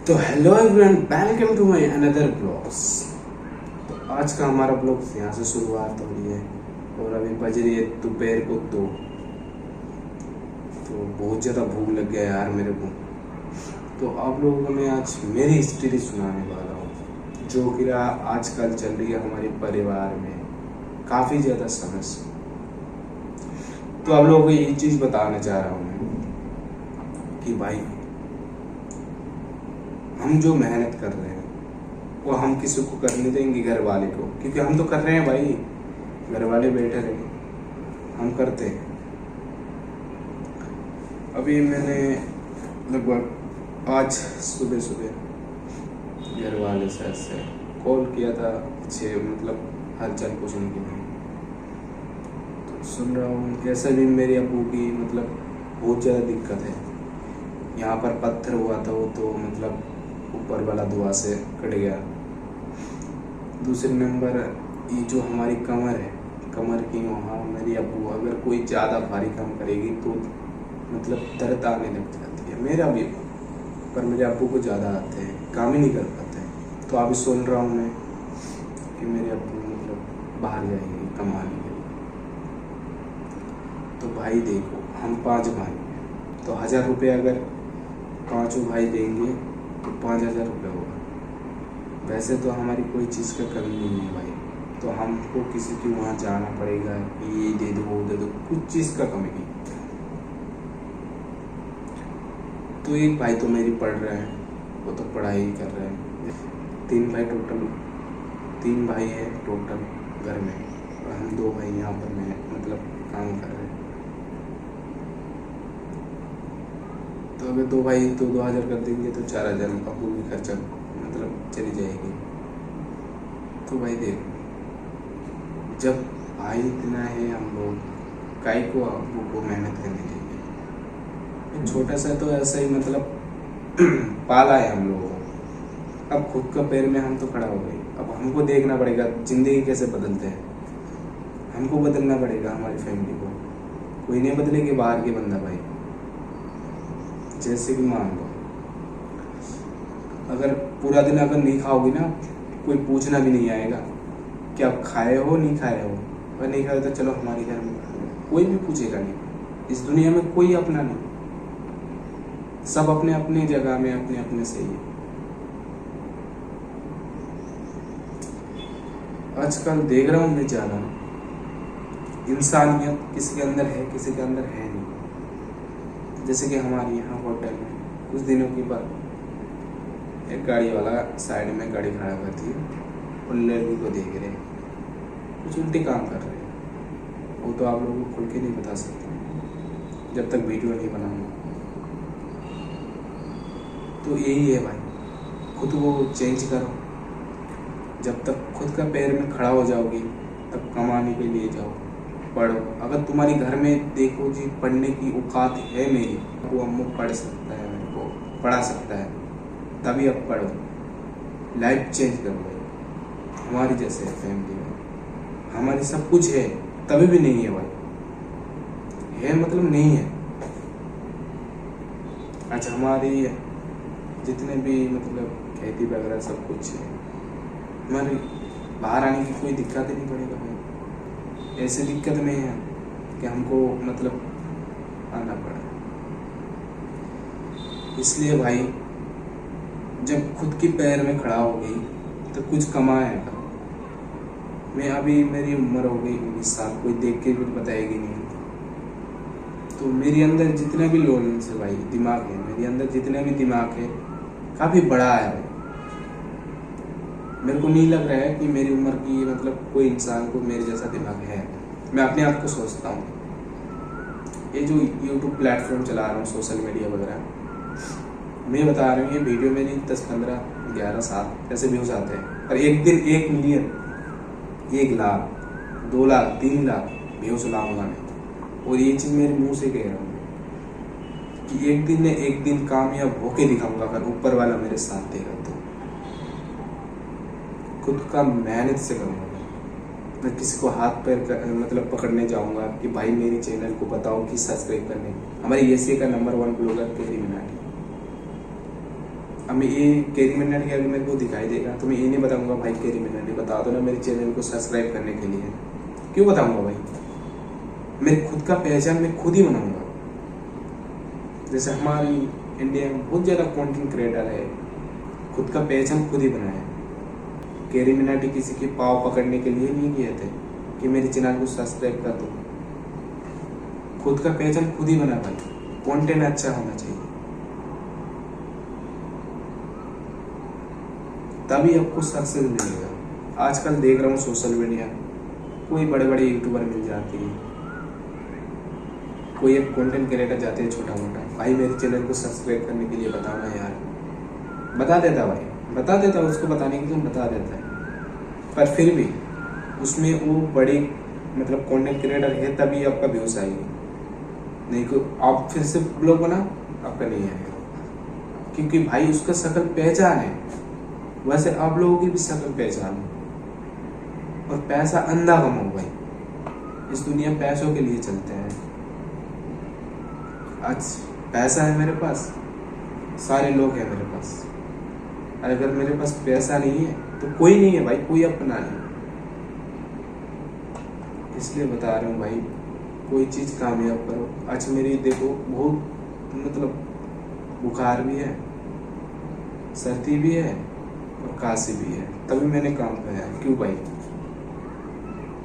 तो hello everyone, welcome to my another blogs. तो आज का हमारा ब्लॉग यहाँ से शुरुआत हो रही है और अभी बज रही है दोपहर को 2। तो बहुत ज़्यादा भूख लग गया यार मेरे को। तो आप लोगों को मैं आज मेरी हिस्ट्री सुनाने वाला हूँ जो कि आजकल चल रही है हमारे परिवार में काफ़ी ज़्यादा समस्या। तो आप लोगों को ये चीज़ बताना चाह रहा हूँ मैं कि भाई हम जो मेहनत कर रहे हैं वो हम किसी को करने देंगे, घर वाले को? क्योंकि हम तो कर रहे हैं भाई, घर वाले बैठे रहे हम करते हैं। अभी मैंने लगभग आज सुबह सुबह घर वाले से कॉल किया था, हालचाल पूछने के लिए। तो सुन रहा हूँ ऐसा भी मेरे अबू की बहुत ज़्यादा दिक्कत है। यहाँ पर पत्थर हुआ था वो तो ऊपर वाला दुआ से कट गया। दूसरे नंबर ये जो हमारी कमर है, कमर की वहाँ मेरी अबू अगर कोई ज़्यादा भारी काम करेगी तो दर्द आने लग जाती है। मेरा भी, पर मेरे अबू को ज़्यादा आते हैं, काम ही नहीं कर पाते हैं। तो अभी सुन रहा हूँ मैं कि मेरे अबू बाहर जाएंगे कमाने के लिए। तो भाई देखो, हम 5 भाई हैं, तो 1000 रुपये अगर 5 भाई देंगे तो 5000 रुपये होगा। वैसे तो हमारी कोई चीज़ का कमी नहीं है भाई, तो हमको किसी के वहाँ जाना पड़ेगा कि ये दे दो वो दे दो, कुछ चीज़ का कमी नहीं। तो एक भाई तो मेरी पढ़ रहे हैं, वो तो पढ़ाई कर रहे हैं। 3 भाई है टोटल घर में, और हम 2 भाई यहाँ पर मैं काम कर रहे हैं। तो अगर 2 भाई तो 2000 कर देंगे तो 4000 अबू की खर्चा चली जाएगी। तो भाई देखो, जब भाई इतना है हम लोग काहे को अबू को मेहनत करने देंगे। छोटा सा तो ऐसा ही पाला है हम लोगों को। अब खुद का पैर में हम तो खड़ा हो गए, अब हमको देखना पड़ेगा जिंदगी कैसे बदलते हैं। हमको बदलना पड़ेगा हमारी फैमिली को, कोई नहीं बदलेगी बाहर के बंदा भाई। जैसे कि मान लो अगर पूरा दिन अगर नहीं खाओगे ना, कोई पूछना भी नहीं आएगा कि आप खाए हो नहीं खाए हो। अगर नहीं खाए तो चलो हमारे घर में, कोई भी पूछेगा नहीं। इस दुनिया में कोई अपना नहीं, सब अपने अपने जगह में अपने अपने सही है। आजकल देख रहा हूँ मैं ज़्यादा इंसानियत किसी के अंदर है, किसी के अंदर है नहीं। जैसे कि हमारे यहाँ होटल में कुछ दिनों के बाद एक गाड़ी वाला साइड में गाड़ी खड़ा करती है और लड़की को देख रहे, कुछ उल्टे काम कर रहे हैं। वो तो आप लोगों को खुल के नहीं बता सकते जब तक वीडियो नहीं बनाऊंगा। तो यही है भाई, खुद को चेंज करो। जब तक खुद का पैर में खड़ा हो जाओगी तब कमाने के लिए जाओ, पढ़ो। अगर तुम्हारी घर में देखो जी पढ़ने की औकात है, मेरी वो अम्मू पढ़ सकता है, मेरे को पढ़ा सकता है, तभी अब पढ़ो, लाइफ चेंज करो भाई। हमारी जैसे फैमिली में हमारी सब कुछ है तभी भी नहीं है भाई, है नहीं है। अच्छा हमारी जितने भी खेती वगैरह सब कुछ है, हमारी बाहर आने की कोई दिक्कत ही नहीं पड़ेगा भाई। ऐसे दिक्कत में है कि हमको आना पड़ा। इसलिए भाई जब खुद की पैर में खड़ा हो गई तो कुछ कमाएगा। मैं अभी मेरी उम्र हो गई 19 साल, कोई देख के भी बताएगी नहीं। तो मेरे अंदर जितना भी लोनेंस है भाई, दिमाग है मेरे अंदर, जितना भी दिमाग है काफ़ी बड़ा है भाई। मेरे को नहीं लग रहा है कि मेरी उम्र की कोई इंसान को मेरे जैसा दिमाग है। मैं अपने आप को सोचता हूँ, ये जो यूट्यूब प्लेटफॉर्म चला रहा हूँ, सोशल मीडिया वगैरह, मैं बता रहा हूँ ये वीडियो मेरी 10, 15, 11 साल ऐसे व्यूज आते हैं, और एक दिन 1 मिलियन, 1 लाख, 2 लाख, 3 लाख व्यूज लाऊंगा मैं। और ये चीज़ मेरे मुंह से कह रहा हूँ कि एक दिन कामयाब होके दिखाऊंगा अगर ऊपर वाला मेरे साथ देगा तो। खुद का मेहनत से करूँगा मैं, किसी को हाथ पैर पकड़ने जाऊँगा कि भाई मेरे चैनल को बताओ कि सब्सक्राइब करने। हमारे एशिया का नंबर 1 ब्लॉगर केरी मिनाटी, अब मैं ये कैरी मिनाटी अगर मेरे को दिखाई देगा तो मैं ये नहीं बताऊंगा भाई कैरी मिनाटी बता दो ना मेरे चैनल को सब्सक्राइब करने के लिए। क्यों बताऊंगा भाई? मेरी खुद का पहचान मैं खुद ही बनाऊंगा। जैसे हमारी इंडिया में बहुत ज़्यादा कंटेंट क्रिएटर है, खुद का पहचान खुद ही बनाया। कैरी मिनाटी किसी के पाँव पकड़ने के लिए नहीं किए थे कि मेरे चैनल को सब्सक्राइब कर दो। खुद का पहचान खुद ही बना भाई। कंटेंट अच्छा होना चाहिए, तभी आपको सक्सेस मिलेगा। आजकल देख रहा हूँ सोशल मीडिया, कोई बड़े बड़े यूट्यूबर मिल जाती है, कोई एक कंटेंट क्रिएटर जाते हैं छोटा मोटा, भाई मेरे चैनल को सब्सक्राइब करने के लिए बताओ ना यार। बता देता भाई, बता देता, उसको बताने की तुम बता देता है, पर फिर भी उसमें वो बड़ी मतलब कंटेंट क्रिएटर है तभी आपका व्यूज आएगी, नहीं को आप फिर से ब्लॉग बना आपका नहीं आएगा, क्योंकि भाई उसका शकल पहचान है। वैसे आप लोगों की भी शकल पहचान है। और पैसा अंधा कमाओ भाई, इस दुनिया पैसों के लिए चलते हैं। आज पैसा है मेरे पास, सारे लोग हैं मेरे पास। अगर मेरे पास पैसा नहीं है तो कोई नहीं है भाई, कोई अपना नहीं। इसलिए बता रहा हूँ भाई, कोई चीज़ कामयाब करो। आज मेरी देखो बहुत मतलब बुखार भी है, सर्दी भी है और काशी भी है, तभी मैंने काम किया। क्यों भाई?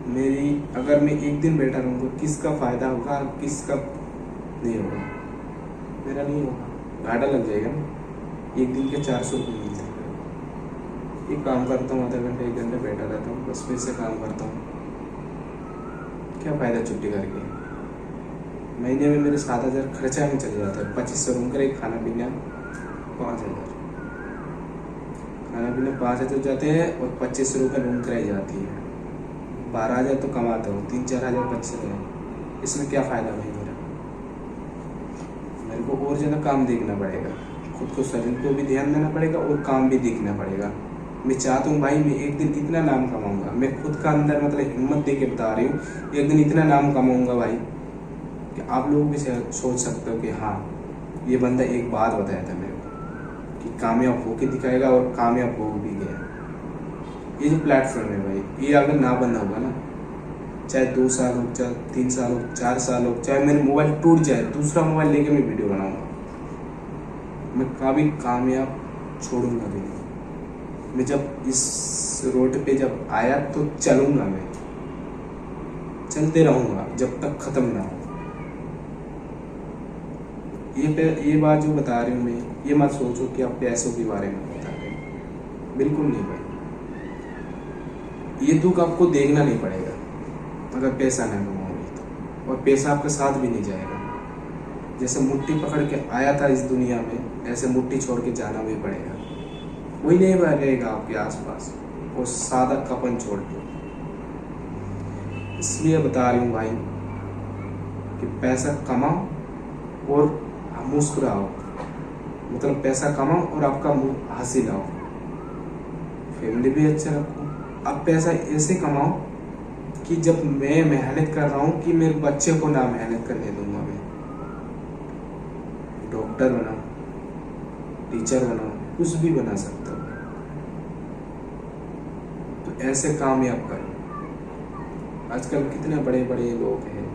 मेरी अगर मैं एक दिन बैठा रहूँगा, किसका फ़ायदा होगा, किसका नहीं होगा? मेरा नहीं होगा, घाटा लग जाएगा ना। एक दिन के 400 रुपये मिलते हैं। एक काम करता हूँ, आधा घंटे 1 घंटे बैठा रहता हूँ, बस फिर से काम करता हूँ। क्या फ़ायदा छुट्टी करके? महीने में मेरे 7,000 खर्चा में चले जाता है। 2500 रूम का, खाना पीना 5,000, खाना पीना 5,000 जाते हैं और 2500 रुपये रूम किराई जाती है। 12,000 तो कमाता हूँ, 3-4 हज़ार बचते हैं। इसमें क्या फ़ायदा भाई मेरा? मेरे को और ज़्यादा काम देखना पड़ेगा, खुद को शरीर को भी ध्यान देना पड़ेगा और काम भी देखना पड़ेगा। मैं चाहता हूँ भाई मैं एक दिन इतना नाम कमाऊँगा, मैं खुद का अंदर मतलब हिम्मत दे के बता रही हूँ, एक दिन इतना नाम कमाऊँगा भाई कि आप लोग भी सोच सकते हो कि हाँ ये बंदा एक बात बताया था मेरे को कि कामयाब होके दिखाएगा, और कामयाब हो भी गया। ये जो प्लेटफॉर्म है भाई, ये अगर ना बंद होगा ना, चाहे 2 साल हो, चाहे 3 साल हो, 4 साल हो, चाहे मेरे मोबाइल टूट जाए, दूसरा मोबाइल लेके मैं वीडियो बनाऊंगा, मैं कभी कामयाब छोड़ूंगा भी नहीं। मैं जब इस रोड पे जब आया तो चलूंगा, मैं चलते रहूंगा जब तक खत्म ना हो। ये बात जो बता रही हूँ मैं, ये मत सोचो कि आप पैसों के बारे में बता रहे हैं, बिल्कुल नहीं भाई। ये दुख आपको देखना नहीं पड़ेगा अगर पैसा ना कमाओगे तो, और पैसा आपके साथ भी नहीं जाएगा। जैसे मुट्ठी पकड़ के आया था इस दुनिया में, ऐसे मुट्ठी छोड़ के जाना भी पड़ेगा। कोई नहीं रहेगा आपके आसपास, वो सादा कपन छोड़ के। इसलिए बता रही हूँ भाई कि पैसा कमाओ और मुस्कुराओ, मतलब पैसा कमाओ और आपका मुंह हंसी लाओ, फैमिली भी अच्छा रखो। अब पैसा ऐसे कमाओ कि जब मैं मेहनत कर रहा हूँ कि मेरे बच्चे को ना मेहनत करने दूंगा। मैं डॉक्टर बनाओ, टीचर बनाओ, कुछ भी बना सकता हूँ, तो ऐसे कामयाब करो। आजकल कितने बड़े बड़े लोग हैं,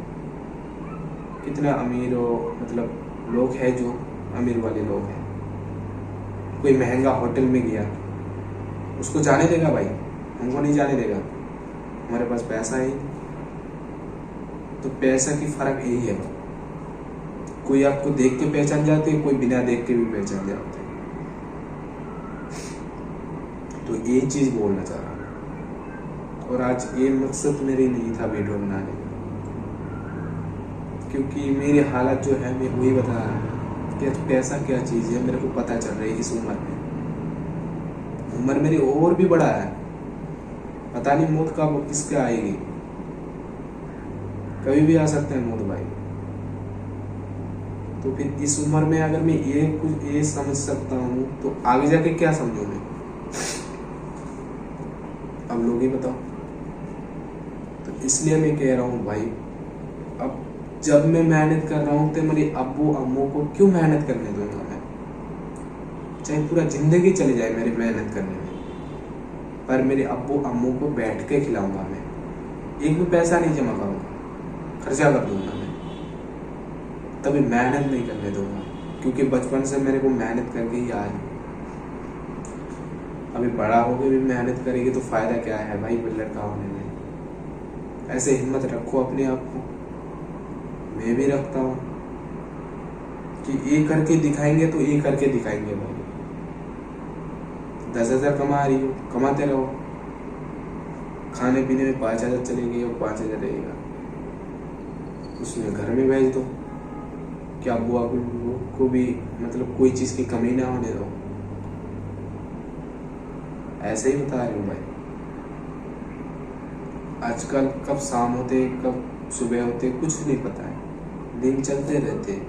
कितना अमीर हो मतलब लोग हैं जो अमीर वाले लोग हैं। कोई महंगा होटल में गया, उसको जाने देगा भाई? हमको नहीं जाने देगा, हमारे पास पैसा है। तो पैसा की फर्क यही है भाई, कोई आपको देख के पहचान जाते हैं, कोई बिना देख के भी पहचान जाते हैं। तो ये चीज बोलना चाह रहा हूँ, और आज ये मकसद मेरी नहीं था वीडियो बनाने का, क्योंकि मेरी हालत जो है मैं वही बता रहा हूँ कि पैसा क्या चीज़ है, मेरे को पता चल रही है इस उम्र में। उम्र मेरी और भी बड़ा है, पता नहीं मौत कब किसके आएगी, कभी भी आ सकते हैं मौत भाई। तो फिर इस उम्र में अगर मैं ये समझ सकता हूँ तो आगे जाके क्या समझूं मैं? अब लोग ही बताओ। तो इसलिए मैं कह रहा हूँ भाई, अब जब मैं मेहनत कर रहा हूँ तो मेरे अब्बू अम्मू को क्यों मेहनत करने दूंगा मैं? चाहे पूरा जिंदगी चली जाए मेरी मेहनत करने में, पर मेरे अब्बू अम्मू को बैठ के खिलाऊंगा मैं, एक भी पैसा नहीं जमा करूंगा, खर्चा कर दूंगा मैं, तभी मेहनत नहीं करने दूंगा, क्योंकि बचपन से मेरे को मेहनत करके ही आया। अभी बड़ा होकर भी मेहनत करेगी तो फायदा क्या है भाई लड़का होने में। ऐसे हिम्मत रखो अपने आप को, मैं भी रखता हूँ कि ये करके दिखाएंगे तो ये करके दिखाएंगे भाई। 10,000 कमा रही हो, कमाते रहो, खाने पीने में 5,000 चलेगी और 5,000 रहेगा, उसमें घर में भेज दो, क्या अब्बू अब्बू को भी मतलब कोई चीज़ की कमी ना होने दो। ऐसे ही बता रही हूँ भाई। आजकल कब शाम होते कब सुबह होते कुछ नहीं पता है, दिन चलते रहते हैं,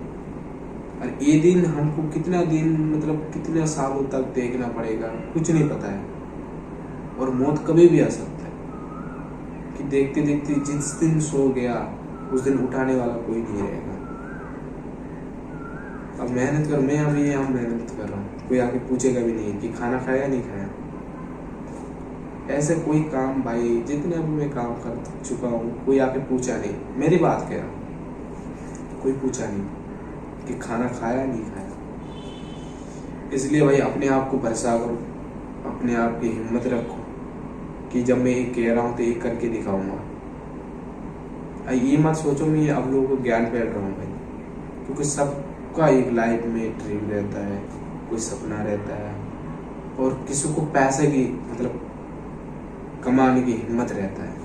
और ये दिन हमको कितना दिन मतलब कितने सालों तक देखना पड़ेगा कुछ नहीं पता है। और मौत कभी भी आ सकता है कि देखते देखते जिस दिन सो गया उस दिन उठाने वाला कोई नहीं रहेगा। अब मेहनत कर, मैं अभी यहाँ मेहनत कर रहा हूँ, कोई आके पूछेगा भी नहीं कि खाना खाया नहीं खाया। ऐसे कोई काम भाई जितने अभी मैं काम कर चुका हूँ कोई आके पूछा नहीं, मेरी बात कह रहा हूँ, कोई पूछा नहीं कि खाना खाया नहीं खाया। इसलिए भाई अपने आप को भरोसा करो, अपने आप की हिम्मत रखो कि जब मैं एक कह रहा हूँ तो एक करके दिखाऊंगा। ये मत सोचो मैं अब लोगों को ज्ञान फैल रहा हूँ भाई, क्योंकि सबका एक लाइफ में ड्रीम रहता है, कोई सपना रहता है, और किसी को पैसे की मतलब कमाने की हिम्मत रहता है।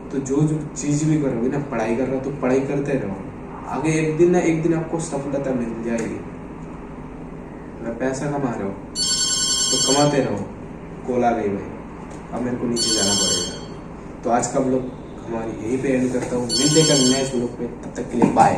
तो जो जो चीज़ भी करोगे ना, पढ़ाई कर रहे हो तो पढ़ाई करते रहो, आगे एक दिन ना एक दिन आपको सफलता मिल जाएगी। अगर पैसा कमा रहे हो तो कमाते रहो, कोला गई भाई, अब मेरे को नीचे जाना पड़ेगा। तो आज का व्लॉग हमारी यहीं पे एंड करता हूँ, मिलते हैं कल नेक्स्ट व्लॉग पे, तब तक के लिए बाय।